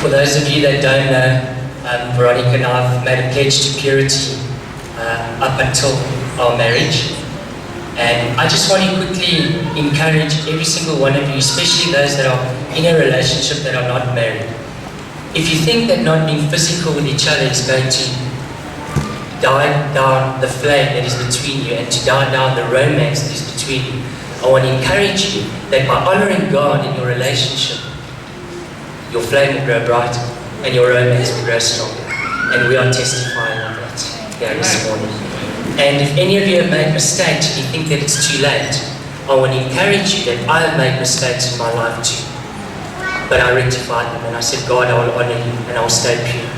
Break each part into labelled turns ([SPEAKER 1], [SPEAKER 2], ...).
[SPEAKER 1] For those of you that don't know, Veronica and I have made a pledge to purity up until our marriage. And I just want to quickly encourage every single one of you, especially those that are in a relationship that are not married. If you think that not being physical with each other is going to die down the flame that is between you and to die down the romance that is between you, I want to encourage you that by honoring God in your relationship, your flame will grow brighter and your romance will grow stronger. And we are testifying of that here this morning. And if any of you have made mistakes and you think that it's too late, I want to encourage you that I have made mistakes in my life too. But I rectified them and I said, God, I will honor you and I will stay pure.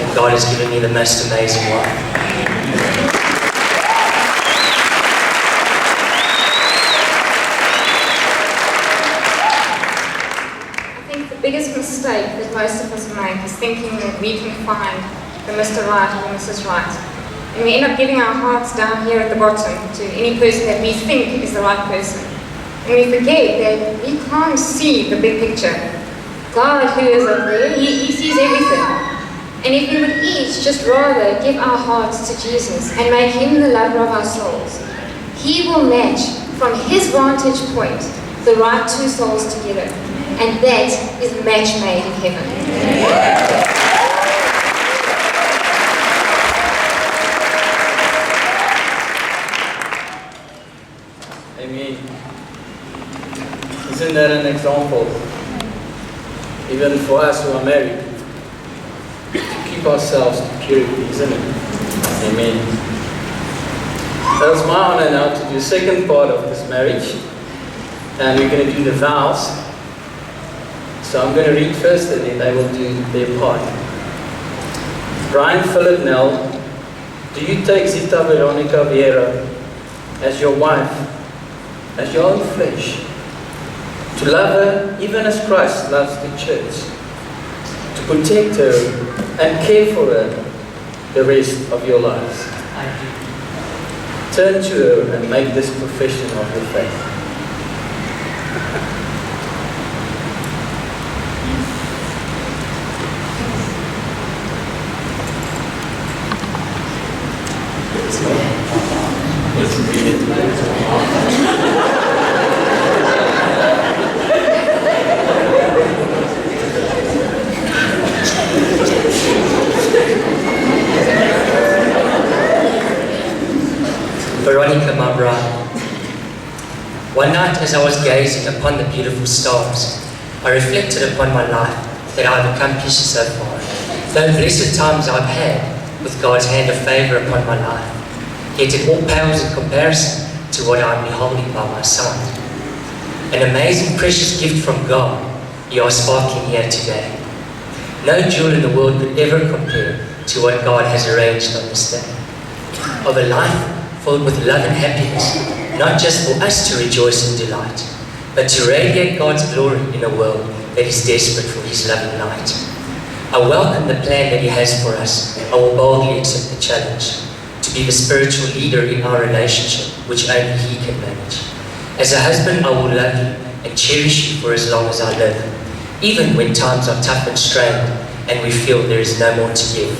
[SPEAKER 1] And God has given me the most amazing wife.
[SPEAKER 2] I think the biggest mistake that most of us make is thinking that we can find the Mr. Right or the Mrs. Right. And we end up giving our hearts down here at the bottom to any person that we think is the right person. And we forget that we can't see the big picture. God, who is up there, He sees everything. And if we would each just rather give our hearts to Jesus and make Him the lover of our souls, He will match from His vantage point the right two souls together. And that is a match made in heaven.
[SPEAKER 3] Amen. Isn't that an example, even for us who are married, to keep ourselves to purity, isn't it? Amen. That was my honor now to do the second part of this marriage, and we're going to do the vows. So I'm going to read first, and then they will do their part. Ryan Philip Nell, do you take Zita Veronica Vieira as your wife, as your own flesh, to love her even as Christ loves the church, to protect her and care for her the rest of your lives?
[SPEAKER 1] I do.
[SPEAKER 3] Turn to her and make this profession of your faith.
[SPEAKER 1] Veronica, my bride. One night as I was gazing upon the beautiful stars, I reflected upon my life that I have accomplished so far. Though blessed times I've had with God's hand of favour upon my life, yet it all pales in comparison to what I'm beholding by my side. An amazing, precious gift from God you are sparkling here today. No jewel in the world could ever compare to what God has arranged on this day. Of a life filled with love and happiness, not just for us to rejoice and delight, but to radiate God's glory in a world that is desperate for His loving light. I welcome the plan that He has for us. I will boldly accept the challenge to be the spiritual leader in our relationship, which only He can manage. As a husband, I will love you and cherish you for as long as I live, even when times are tough and strained and we feel there is no more to give.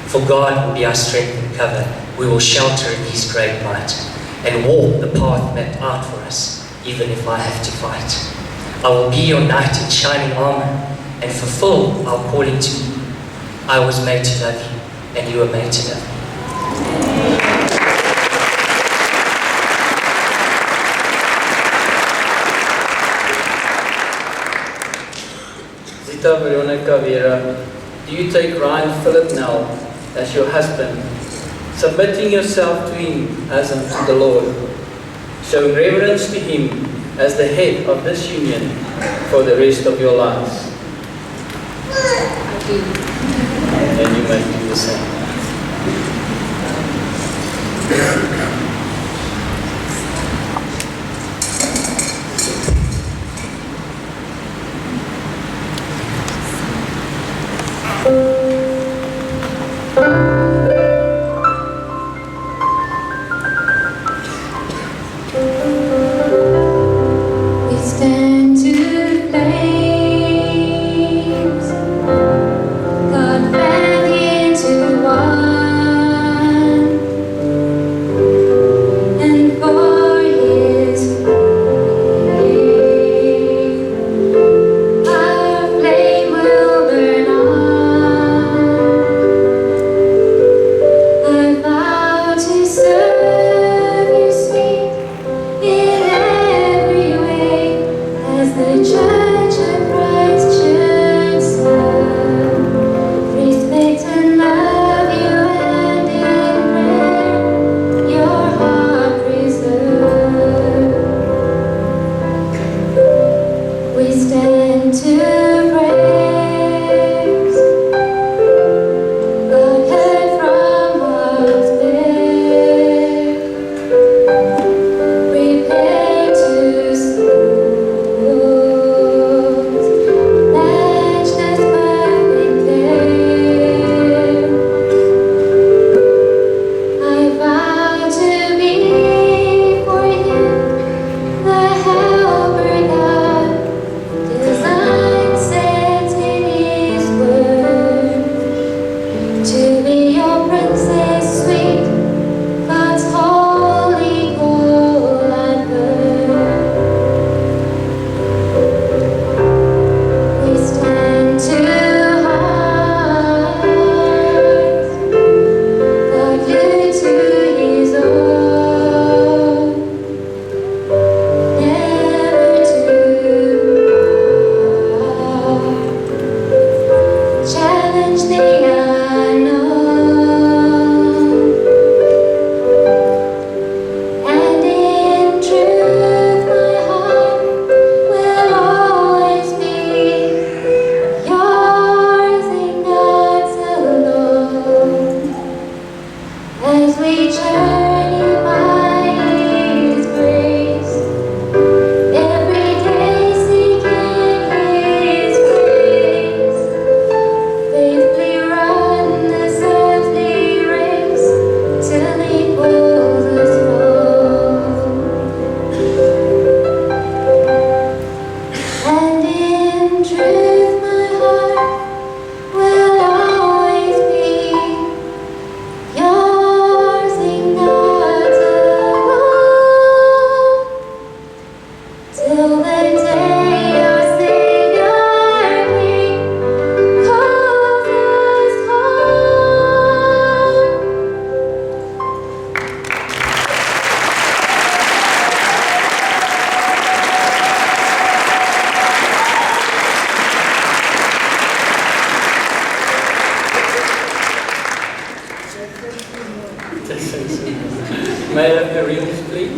[SPEAKER 1] For God will be our strength and cover. We will shelter in His great might and walk the path mapped out for us, even if I have to fight. I will be your knight in shining armor and fulfill our calling to you. I was made to love you, and you were made to love me.
[SPEAKER 3] Zita Veronica Vieira, do you take Ryan Philip Nell as your husband, submitting yourself to him as unto the Lord, showing reverence to him as the head of this union for the rest of your lives?
[SPEAKER 2] I do.
[SPEAKER 3] And you may do the same.
[SPEAKER 2] We stand to flames.
[SPEAKER 3] May I have the rings, please?